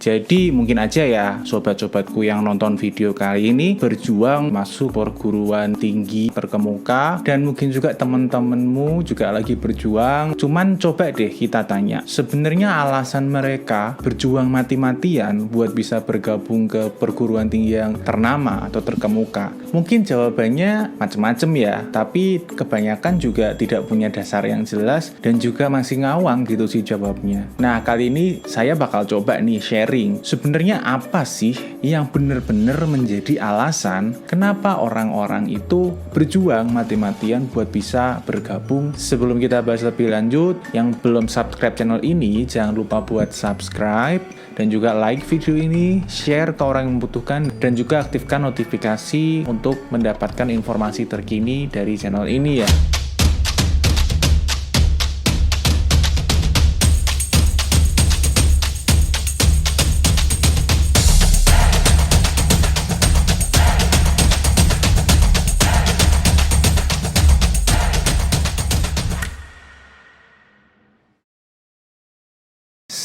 Jadi mungkin aja ya sobat-sobatku yang nonton video kali ini berjuang masuk perguruan tinggi terkemuka, dan mungkin juga teman-temanmu juga lagi berjuang. Cuman coba deh kita tanya, sebenarnya alasan mereka berjuang mati-matian buat bisa bergabung ke perguruan tinggi yang ternama atau terkemuka. Mungkin jawabannya macam-macam ya, tapi kebanyakan juga tidak punya dasar yang jelas dan juga masih ngawang gitu sih jawabnya. Nah, kali ini saya bakal coba nih sharing, sebenarnya apa sih yang benar-benar menjadi alasan kenapa orang-orang itu berjuang mati-matian buat bisa bergabung. Sebelum kita bahas lebih lanjut, yang belum subscribe channel ini jangan lupa buat subscribe dan juga like video ini, share ke orang yang membutuhkan, dan juga aktifkan notifikasi untuk mendapatkan informasi terkini dari channel ini ya.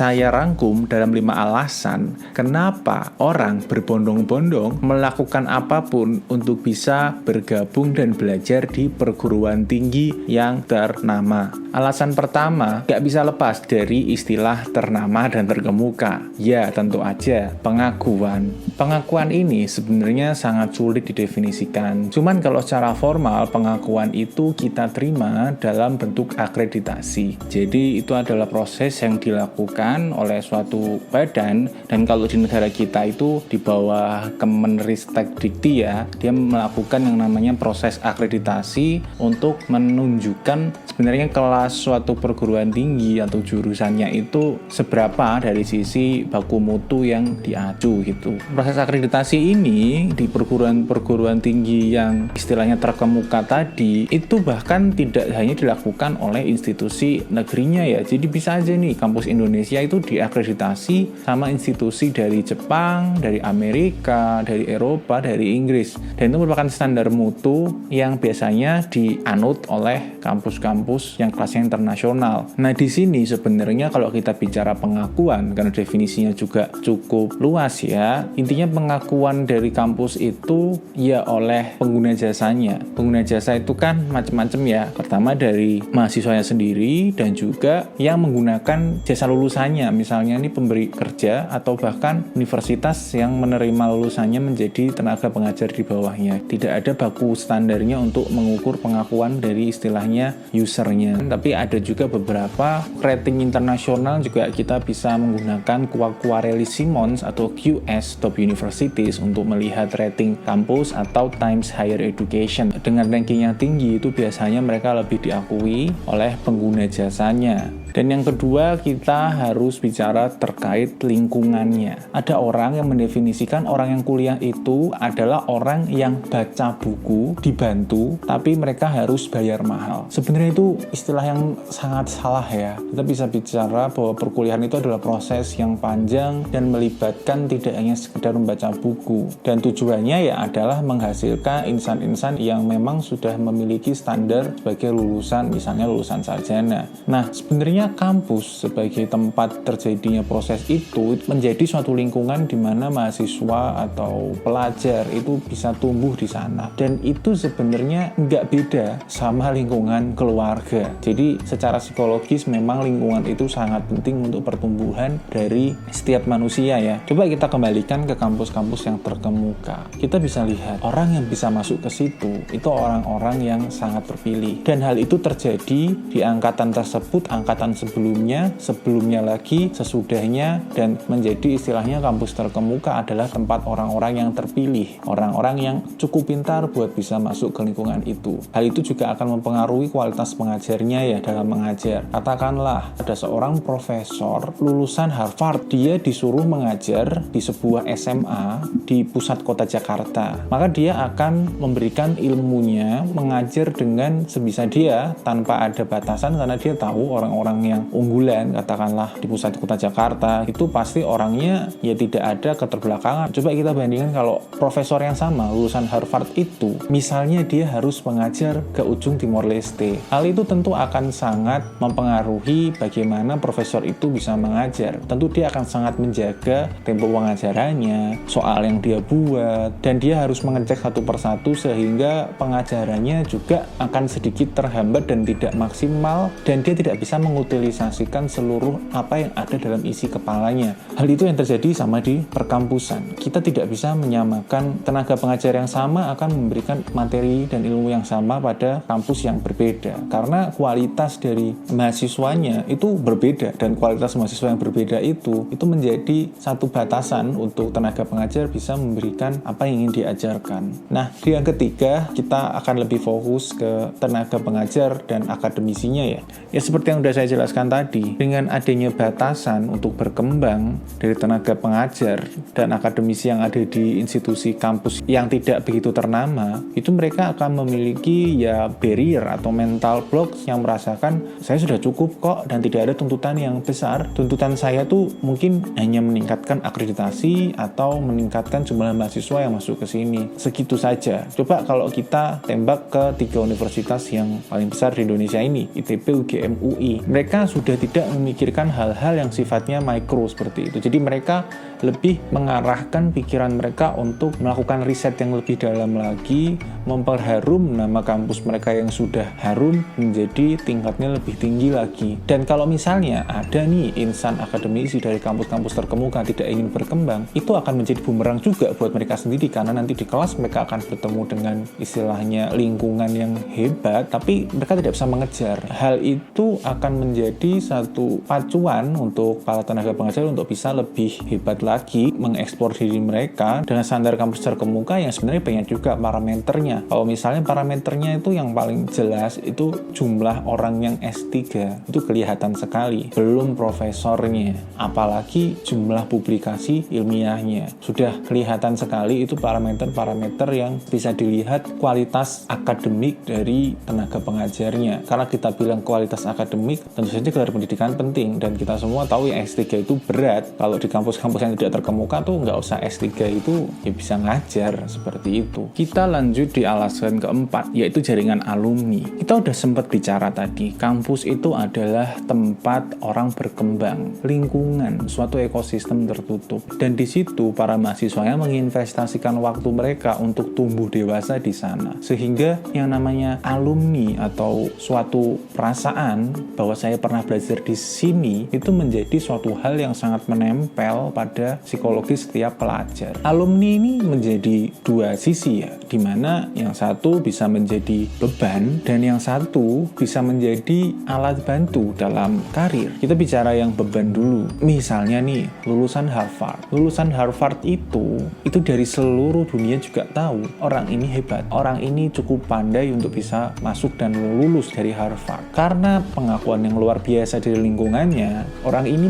Saya rangkum dalam 5 alasan kenapa orang berbondong-bondong melakukan apapun untuk bisa bergabung dan belajar di perguruan tinggi yang ternama. Alasan pertama, gak bisa lepas dari istilah ternama dan terkemuka. Ya, tentu aja, pengakuan. Pengakuan ini sebenarnya sangat sulit didefinisikan. Cuman kalau secara formal, pengakuan itu kita terima dalam bentuk akreditasi. Jadi itu adalah proses yang dilakukan oleh suatu badan, dan kalau di negara kita itu di bawah Kemenristek Dikti ya, dia melakukan yang namanya proses akreditasi untuk menunjukkan sebenarnya kelas suatu perguruan tinggi atau jurusannya itu seberapa dari sisi baku mutu yang diacu gitu. Proses akreditasi ini di perguruan tinggi yang istilahnya terkemuka tadi itu bahkan tidak hanya dilakukan oleh institusi negerinya ya, jadi bisa aja nih kampus Indonesia itu diakreditasi sama institusi dari Jepang, dari Amerika, dari Eropa, dari Inggris, dan itu merupakan standar mutu yang biasanya dianut oleh kampus-kampus yang kelasnya internasional. Nah, di sini sebenarnya kalau kita bicara pengakuan, karena definisinya juga cukup luas ya, intinya pengakuan dari kampus itu ya oleh pengguna jasanya. Pengguna jasa itu kan macam-macam ya, pertama dari mahasiswanya sendiri dan juga yang menggunakan jasa lulusannya, misalnya ini pemberi kerja atau bahkan universitas yang menerima lulusannya menjadi tenaga pengajar di bawahnya. Tidak ada baku standarnya untuk mengukur pengakuan dari istilahnya usernya. Tapi ada juga beberapa rating internasional juga kita bisa menggunakan Quaquarelli-Simons atau QS Top Universities untuk melihat rating kampus atau Times Higher Education. Dengan ranking yang tinggi itu biasanya mereka lebih diakui oleh pengguna jasanya. Dan yang kedua, kita harus bicara terkait lingkungannya. Ada orang yang mendefinisikan orang yang kuliah itu adalah orang yang baca buku, dibantu, tapi mereka harus bayar mahal. Sebenarnya itu istilah yang sangat salah ya. Kita bisa bicara bahwa perkuliahan itu adalah proses yang panjang dan melibatkan tidak hanya sekedar membaca buku. Dan tujuannya ya adalah menghasilkan insan-insan yang memang sudah memiliki standar sebagai lulusan, misalnya lulusan sarjana. Nah, sebenarnya kampus sebagai tempat terjadinya proses itu menjadi suatu lingkungan di mana mahasiswa atau pelajar itu bisa tumbuh di sana, dan itu sebenarnya nggak beda sama lingkungan keluarga. Jadi secara psikologis memang lingkungan itu sangat penting untuk pertumbuhan dari setiap manusia ya. Coba kita kembalikan ke kampus-kampus yang terkemuka. Kita bisa lihat orang yang bisa masuk ke situ itu orang-orang yang sangat terpilih, dan hal itu terjadi di angkatan tersebut, angkatan sebelumnya lagi, sesudahnya, dan menjadi istilahnya kampus terkemuka adalah tempat orang-orang yang terpilih, orang-orang yang cukup pintar buat bisa masuk ke lingkungan itu. Hal itu juga akan mempengaruhi kualitas pengajarnya ya dalam mengajar. Katakanlah ada seorang profesor lulusan Harvard, dia disuruh mengajar di sebuah SMA di pusat kota Jakarta, maka dia akan memberikan ilmunya, mengajar dengan sebisa dia tanpa ada batasan, karena dia tahu orang-orang yang unggulan, katakanlah di pusat kota Jakarta, itu pasti orangnya ya tidak ada keterbelakangan. Coba kita bandingkan kalau profesor yang sama lulusan Harvard itu, misalnya dia harus mengajar ke ujung Timor Leste. Hal itu tentu akan sangat mempengaruhi bagaimana profesor itu bisa mengajar. Tentu dia akan sangat menjaga tempo pengajarannya, soal yang dia buat, dan dia harus mengecek satu persatu sehingga pengajarannya juga akan sedikit terhambat dan tidak maksimal, dan dia tidak bisa mengutilisasikan seluruh apa yang ada dalam isi kepalanya. Hal itu yang terjadi sama di perkampusan. Kita tidak bisa menyamakan tenaga pengajar yang sama akan memberikan materi dan ilmu yang sama pada kampus yang berbeda, karena kualitas dari mahasiswanya itu berbeda, dan kualitas mahasiswa yang berbeda itu menjadi satu batasan untuk tenaga pengajar bisa memberikan apa yang ingin diajarkan. Nah, di yang ketiga kita akan lebih fokus ke tenaga pengajar dan akademisinya ya. Ya seperti yang sudah saya jelaskan tadi, dengan adanya batasan untuk berkembang dari tenaga pengajar dan akademisi yang ada di institusi kampus yang tidak begitu ternama, itu mereka akan memiliki ya barrier atau mental block yang merasakan saya sudah cukup kok dan tidak ada tuntutan yang besar. Tuntutan saya tuh mungkin hanya meningkatkan akreditasi atau meningkatkan jumlah mahasiswa yang masuk ke sini. Segitu saja. Coba kalau kita tembak ke 3 universitas yang paling besar di Indonesia ini, ITB, UGM, UI. Mereka sudah tidak memikirkan hal-hal yang sifatnya mikro seperti itu. Jadi mereka lebih mengarahkan pikiran mereka untuk melakukan riset yang lebih dalam lagi, memperharum nama kampus mereka yang sudah harum menjadi tingkatnya lebih tinggi lagi. Dan kalau misalnya ada nih insan akademisi dari kampus-kampus terkemuka tidak ingin berkembang, itu akan menjadi bumerang juga buat mereka sendiri, karena nanti di kelas mereka akan bertemu dengan istilahnya lingkungan yang hebat, tapi mereka tidak bisa mengejar. Hal itu akan menjadi satu pacuan untuk para tenaga pengajar untuk bisa lebih hebat lagi mengekspor diri mereka dengan standar kampus terkemuka yang sebenarnya banyak juga parameternya. Kalau misalnya parameternya itu yang paling jelas itu jumlah orang yang S3, itu kelihatan sekali, belum profesornya, apalagi jumlah publikasi ilmiahnya. Sudah kelihatan sekali itu parameter-parameter yang bisa dilihat kualitas akademik dari tenaga pengajarnya. Karena kita bilang kualitas akademik, tentu saja gelar pendidikan penting, dan kita semua tahu yang S3 itu berat. Kalau di kampus-kampus yang tidak terkemuka tuh nggak usah S3 itu ya bisa ngajar seperti itu. Kita lanjut di alasan keempat, yaitu jaringan alumni. Kita udah sempat bicara tadi, kampus itu adalah tempat orang berkembang, lingkungan, suatu ekosistem tertutup, dan di situ para mahasiswanya menginvestasikan waktu mereka untuk tumbuh dewasa di sana, sehingga yang namanya alumni atau suatu perasaan bahwa saya pernah belajar di sini itu menjadi suatu hal yang sangat menempel pada psikologi setiap pelajar. Alumni ini menjadi dua sisi ya, dimana yang satu bisa menjadi beban dan yang satu bisa menjadi alat bantu dalam karir. Kita bicara yang beban dulu. Misalnya nih, lulusan Harvard. Lulusan Harvard itu dari seluruh dunia juga tahu orang ini hebat, orang ini cukup pandai untuk bisa masuk dan lulus dari Harvard. Karena pengakuan yang luar biasa dari lingkungannya, orang ini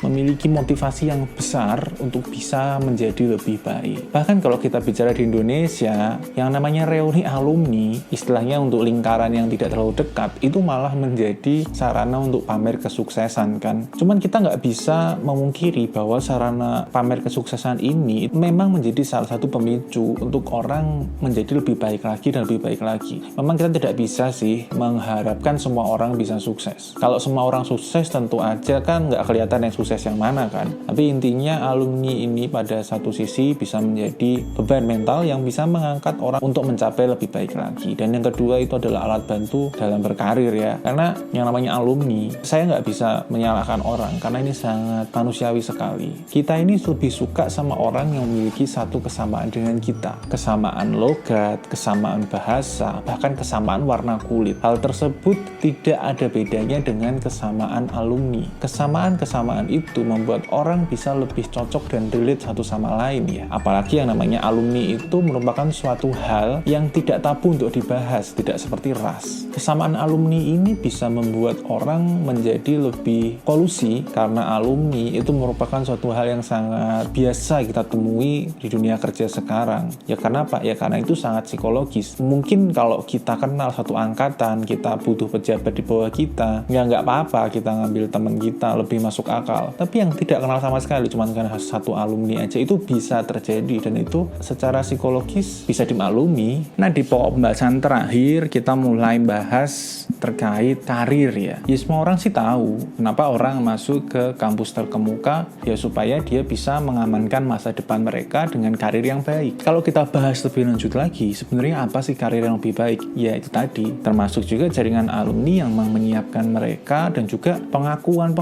memiliki motivasi yang besar untuk bisa menjadi lebih baik. Bahkan kalau kita bicara di Indonesia, yang namanya reuni alumni, istilahnya untuk lingkaran yang tidak terlalu dekat, itu malah menjadi sarana untuk pamer kesuksesan kan. Cuman kita nggak bisa memungkiri bahwa sarana pamer kesuksesan ini memang menjadi salah satu pemicu untuk orang menjadi lebih baik lagi dan lebih baik lagi. Memang kita tidak bisa sih mengharapkan semua orang bisa sukses. Kalau semua orang sukses tentu aja kan nggak kelihatan yang sukses yang mana kan. Tapi intinya alumni ini pada satu sisi bisa menjadi beban mental yang bisa mengangkat orang untuk mencapai lebih baik lagi. Dan yang kedua itu adalah alat bantu dalam berkarir ya. Karena yang namanya alumni, saya nggak bisa menyalahkan orang karena ini sangat manusiawi sekali. Kita ini lebih suka sama orang yang memiliki satu kesamaan dengan kita. Kesamaan logat, kesamaan bahasa, bahkan kesamaan warna kulit. Hal tersebut tidak ada bedanya dengan kesamaan alumni. Kesamaan-kesamaan itu membuat orang bisa lebih cocok dan relate satu sama lain ya. Apalagi yang namanya alumni itu merupakan suatu hal yang tidak tabu untuk dibahas, tidak seperti ras. Kesamaan alumni ini bisa membuat orang menjadi lebih kolusi karena alumni itu merupakan suatu hal yang sangat biasa kita temui di dunia kerja sekarang. Ya karena apa? Ya karena itu sangat psikologis. Mungkin kalau kita kenal satu angkatan, kita butuh pejabat di bawah kita, ya nggak apa-apa kita ngambil teman teman kita lebih masuk akal. Tapi yang tidak kenal sama sekali, cuma karena satu alumni aja, itu bisa terjadi, dan itu secara psikologis bisa dimaklumi. Nah, di pokok pembahasan terakhir kita mulai bahas terkait karir ya. Ya semua orang sih tahu kenapa orang masuk ke kampus terkemuka, ya supaya dia bisa mengamankan masa depan mereka dengan karir yang baik. Kalau kita bahas lebih lanjut lagi, sebenarnya apa sih karir yang lebih baik? Ya itu tadi, termasuk juga jaringan alumni yang menyiapkan mereka, dan juga pengakuan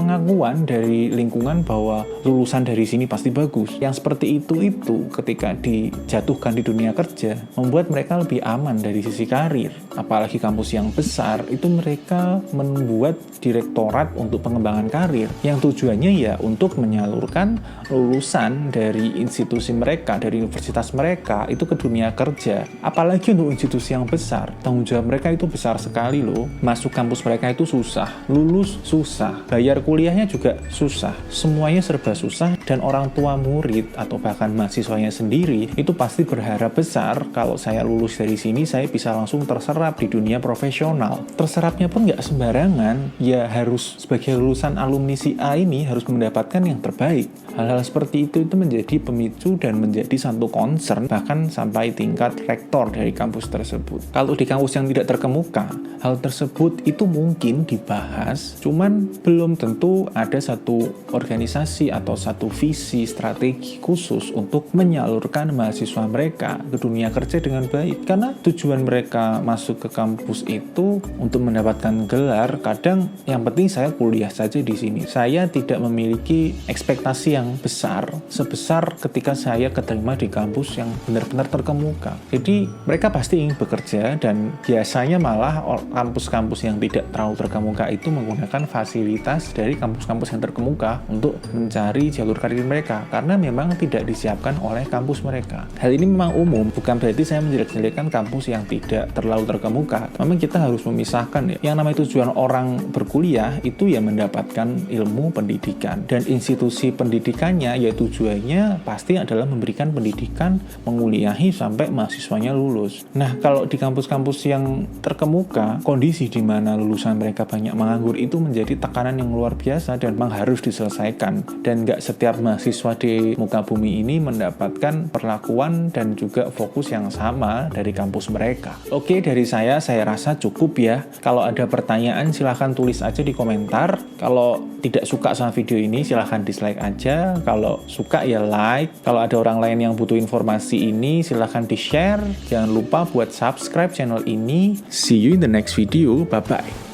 dari lingkungan bahwa lulusan dari sini pasti bagus. Yang seperti itu ketika dijatuhkan di dunia kerja, membuat mereka lebih aman dari sisi karir. Apalagi kampus yang besar, itu mereka membuat direktorat untuk pengembangan karir, yang tujuannya ya untuk menyalurkan lulusan dari institusi mereka, dari universitas mereka, itu ke dunia kerja. Apalagi untuk institusi yang besar, tanggung jawab mereka itu besar sekali loh. Masuk kampus mereka itu susah, lulus susah, bayar kuliahnya juga susah, semuanya serba susah, dan orang tua murid atau bahkan mahasiswanya sendiri itu pasti berharap besar kalau saya lulus dari sini saya bisa langsung terserap di dunia profesional. Terserapnya pun nggak sembarangan, ya harus sebagai lulusan alumni si A ini harus mendapatkan yang terbaik. Hal-hal seperti itu menjadi pemicu dan menjadi satu concern bahkan sampai tingkat rektor dari kampus tersebut. Kalau di kampus yang tidak terkemuka, hal tersebut itu mungkin dibahas, cuman belum tentu ada satu organisasi atau satu visi strategi khusus untuk menyalurkan mahasiswa mereka ke dunia kerja dengan baik. Karena tujuan mereka masuk ke kampus itu untuk mendapatkan gelar, kadang yang penting saya kuliah saja di sini. Saya tidak memiliki ekspektasi yang besar sebesar ketika saya keterima di kampus yang benar-benar terkemuka. Jadi mereka pasti ingin bekerja, dan biasanya malah kampus-kampus yang tidak terlalu terkemuka itu menggunakan fasilitas dari kampus-kampus yang terkemuka untuk mencari jalur karir mereka, karena memang tidak disiapkan oleh kampus mereka. Hal ini memang umum, bukan berarti saya menjelek-jelekkan kampus yang tidak terlalu terkemuka. Memang kita harus memisahkan ya. Yang namanya tujuan orang berkuliah itu ya mendapatkan ilmu pendidikan, dan institusi pendidikannya ya tujuannya pasti adalah memberikan pendidikan, menguliahi sampai mahasiswanya lulus. Nah, kalau di kampus-kampus yang terkemuka, kondisi di mana lulusan mereka banyak menganggur itu menjadi tekanan yang luar biasa dan memang harus diselesaikan. Dan nggak setiap mahasiswa di muka bumi ini mendapatkan perlakuan dan juga fokus yang sama dari kampus mereka. Oke, dari saya rasa cukup ya. Kalau ada pertanyaan silahkan tulis aja di komentar. Kalau tidak suka sama video ini silahkan dislike aja. Kalau suka ya like. Kalau ada orang lain yang butuh informasi ini silahkan di-share. Jangan lupa buat subscribe channel ini. See you in the next video. Bye-bye.